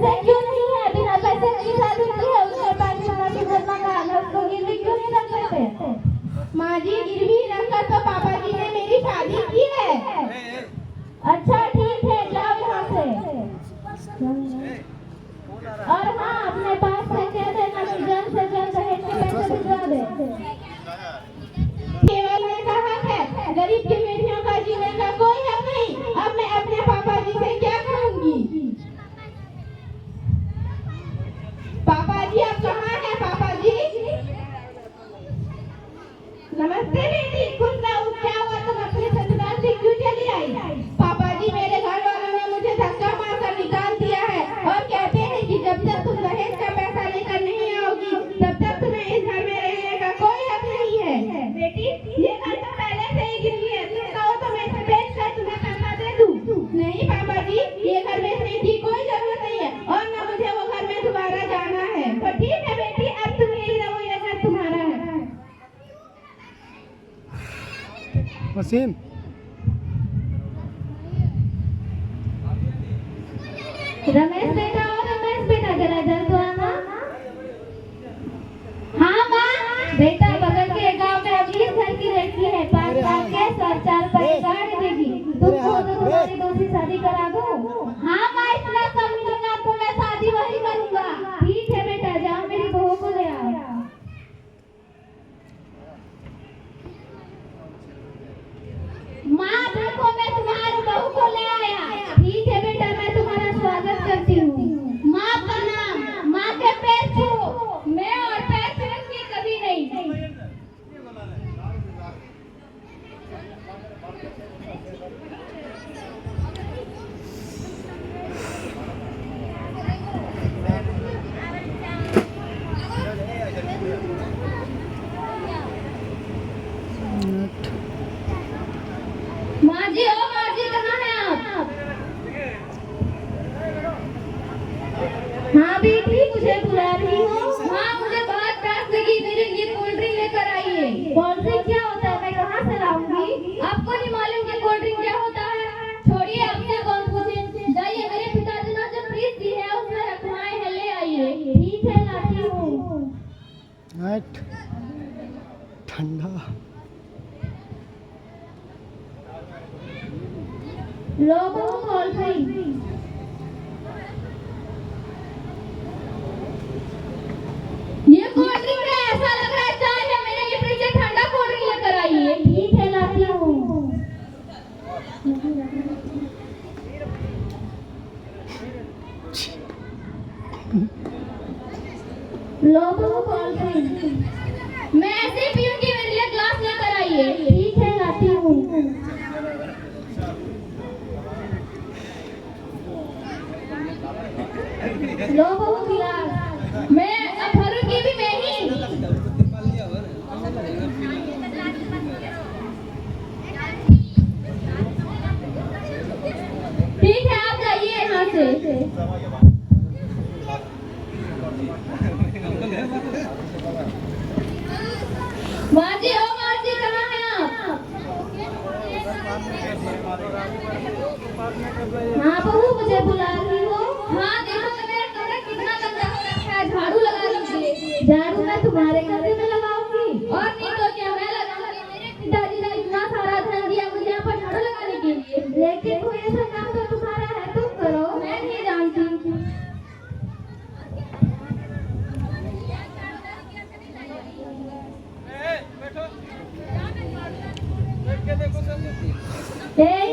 पैसे क्यों नहीं है? बिना पैसे की शादी की है उसने, पानी वाला भी भरना का है, उसको गिरवी क्यों नहीं रख देते? माँ जी गिरवी रखकर तो पापा जी ने मेरी शादी की है। अच्छा ठीक है, जाओ यहाँ से। और हाँ, अपने बाप से कह देना कि जल्द से जल्द दहेज के पैसे भिजवा दे। केवल मैं का हक है, गरीब की बेटियों का जीने का कोई हक नहीं। अब मैं अपने पापा जी से क्या कहूँगी? पापा जी आप कहाँ हैं? पापा जी नमस्ते बेटी, खुश रहो। क्या हुआ, तुम अपने ससुराल से क्यों चली आई? पापा जी मेरे घर वालों ने मुझे धक्का मारकर निकाल दिया है और कहते हैं कि जब तक तुम दहेज का पैसा लेकर नहीं आओगी तब तक तुम्हें इस घर में रहने का कोई हक नहीं है। बेटी ये घर तो पहले से ही गिरवी है, तुम कहो तो मैं इसे बेचकर तुम्हें पैसा दे दूं। नहीं पापा जी, ये घर बेचने की कोई जरूरत नहीं है और न मुझे वो घर में दोबारा जाना है। तो ठीक है बेटी, अब तुम यही रहो, ये घर तुम्हारा है। वसीम रमेश बेटा, और रमेश बेटा जरा इधर तो आना। हाँ माँ। बेटा बगल के गांव में अभी घर की लड़की है, 5 साल के, 4 पैसे गाड़ी देगी, तुमको तो तुम्हारी दूसरी शादी करा दूं। हाँ माँ, इतना कम मिलेगा तो मैं शादी वही करूंगा। ठीक है बेटा, जाओ मेरी बहू को ले आओ। माँ देखो, मैं तुम्हारी बहू को ले आया। ठीक है बेटा, मैं तुम्हारा स्वागत करती हूँ। माँ प्रणाम। माँ के पैर छूओ। मैं और पैर छूऊंगी कभी नहीं। माँ जी, ओ माँ जी, कहाँ हैं आप? हाँ बेटी, मुझे बुला रही हो? हाँ, मुझे बहुत प्यास लगी, मेरे लिए कोल्ड ड्रिंक लेकर आइए। कोल्ड ड्रिंक क्या होता है, मैं कहाँ से लाऊंगी? आपको नहीं मालूम कि कोल्ड ड्रिंक क्या होता है? छोड़िए, आपसे कौन पूछे। जाइए, मेरे पिताजी ने जो फ्रिज दी है उसमें रखवाए हैं, ले आइए। ठीक है, लाती हूँ। ठंडा लोगों को कॉल ड्रिंक। ये कोल्ड ड्रिंक है, ऐसा लग रहा है चाय है। मेरे लिए फ्रिज से ठंडा कोल्ड ड्रिंक लेकर आइए। ठीक है, लाती हूँ। लोगों को कॉल ड्रिंक। मैं ऐसे पीऊंगी, मेरे लिए ग्लास लेकर आइए। ठीक है, लाती हूँ। लोगों को गिलास। मैं अब भरूंगी भी मैं ही। ठीक है, आप जाइए यहाँ से। माँ जी, ओ माँ जी, कहाँ हैं आप? हाँ बहू, मुझे बुला रही हो? हाँ देखो तो मेरा कमरा कितना गंदा हो रखा है, झाड़ू लगा लीजिए। झाड़ू मैं तुम्हारे कमरे में लगाऊंगी और नहीं तो क्या मैं लगाऊंगी। मेरे पिताजी ने इतना सारा धन दिया मुझे यहाँ पर झाड़ू लगाने के लिए, लेकिन कोई ऐसा काम तो तुम्हारा है, तुम करो। मैं नहीं जानती।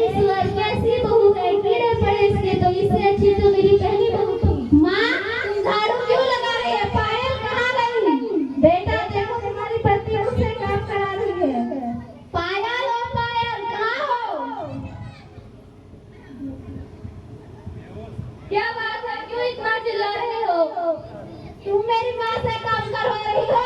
ईश्वर, कैसी बहू है, कीड़े पड़े इसके तो, इससे अच्छी तो मेरी पहली बहू थी। माँ, तुम झाड़ू क्यों लगा रही है? पायल कहाँ गई? बेटा देखो, तुम्हारी पत्नी मुझसे काम करा रही है। पायल, ओ पायल, कहाँ हो? क्या बात है, क्यों इतना चिल्ला रहे हो? तुम मेरी माँ से काम करवा रही हो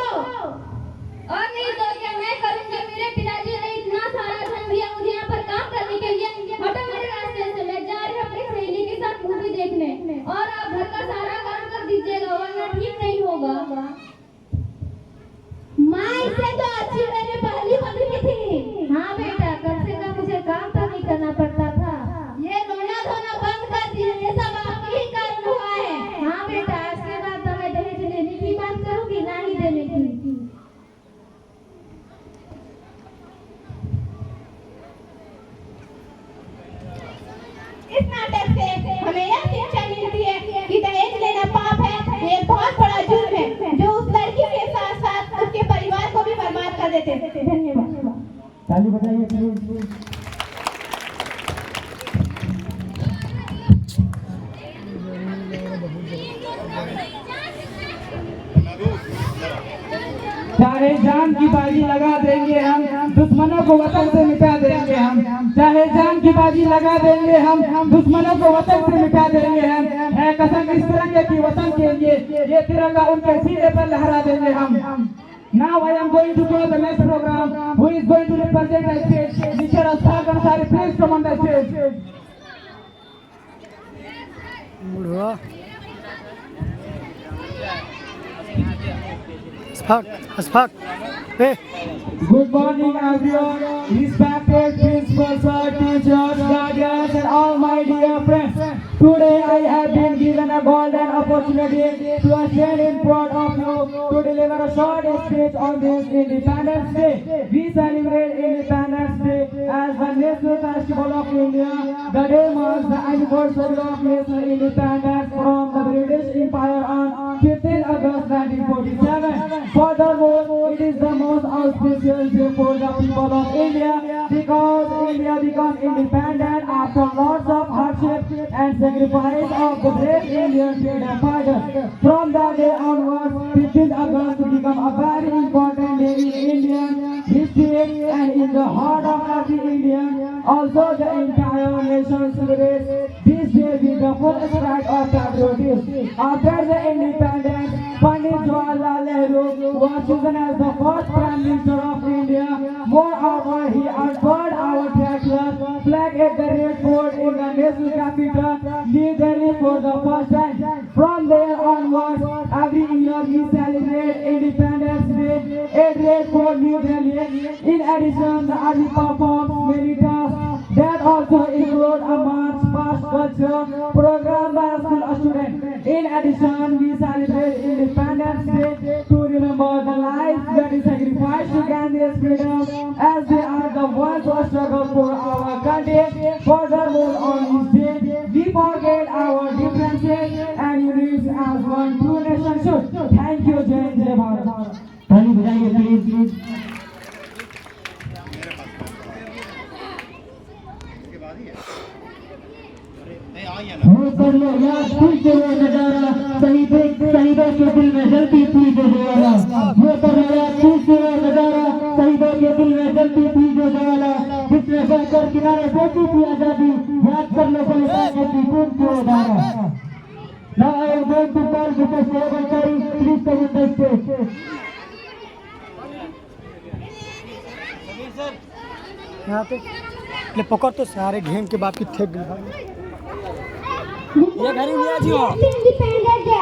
और नहीं तो क्या मैं करूँगी। मेरे पिताजी ने इतना सारा धन दिया मुझे यहाँ पर काम करने के लिए। हटो मेरे रास्ते से, मैं जा रही हूँ अपनी सहेली के साथ मूवी देखने, और आप घर का सारा काम कर दीजिएगा वरना ठीक नहीं होगा। माँ, इससे तो अच्छी मेरी पहली पत्नी थी। हाँ बेटा, कम से कम मुझे काम तो नहीं करना पड़ता था। ये रोना धोना बंद कर दिए, ये सब आपके ही कारण हुआ है। इस नाटक से हमें यह शिक्षा मिलती है कि दहेज लेना पाप है, ये एक बहुत बड़ा जुर्म है जो उस लड़की के साथ साथ उसके परिवार को भी बर्बाद कर देते हैं। धन्यवाद। ताली बजाइए प्लीज। चाहे जान की बाजी लगा देंगे हम, दुश्मनों को वतन से मिटा देंगे हम। चाहे जान की बाजी लगा देंगे हम, दुश्मनों को वतन से मिटा देंगे हम। है कसम इस तिरंगे की वतन के लिए, ये तिरंगा उनके सीने पर लहरा देंगे हम। Now I am going to close the next program. Who is going to represent the stage? Mr. Ashfaq Ansari, please come on the stage. Budhwa Ashfaq Ashfaq A Good morning everyone, respected principals, sir, teachers, guardians and all my dear friends. Today I have been given a golden opportunity to stand in front of you to deliver a short speech on this Independence Day. We celebrate Independence Day as the national festival of India. The day marks the anniversary of national independence from the British Empire on 15 August 1947. Furthermore, it is the most auspicious day for the people of India because India became independent after lots of hardship and sacrifice of the great Indian freedom fighters. From that day onwards, 15th August became a very important day in Indian history and in the heart of every Indian. Also, the entire nation celebrates this day with the full stride of patriotism. After the independence, Pandit Jawaharlal Nehru was chosen as the first Prime Minister of India. Moreover, he unfurled our flag at the Red Fort in the national capital, New Delhi, for the first time. From there onwards, every year we celebrate Independence Day at Red Fort, New Delhi. In addition, the army performs many tasks that also include a march past culture program by school students. In addition, we celebrate Independence Day to remember the lives that is sacrificed to gain this freedom, as they are the ones who struggle for our country. Furthermore, on this day, we forget our differences and unite as one true nation should. Thank you, Jai Hind, Jai Bharat. ताली बजाइए please. वो कर लो याद खुद से वो नजारा, शहीदों के दिल में जलती थी जो ज्वाला। वो कर लो याद खुद से वो नजारा, शहीदों के दिल में जलती थी जो ज्वाला। जिसमें बहकर किनारे बैठी थी आजादी, याद कर लो बलिदान की खून की वो धारा। Now I am going to call Mr. Shaiban Ansari, please come on the stage. यहाँ पे ले पकड़ तो सारे घेम के बाप की ठेक गई। ये घर में आ जियो। Independent day